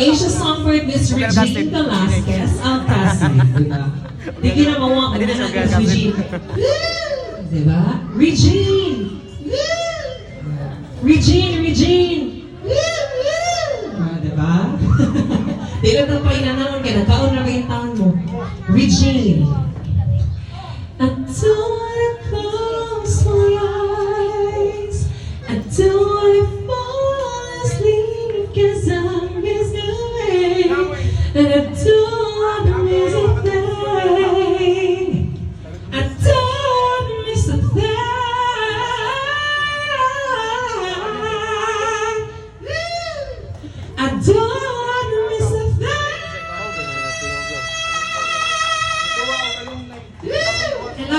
Asia Songbird Miss Regine Velasquez-Alcasid, diba? Di ginawa ko na Miss Regine. Diba? Regine! Regine!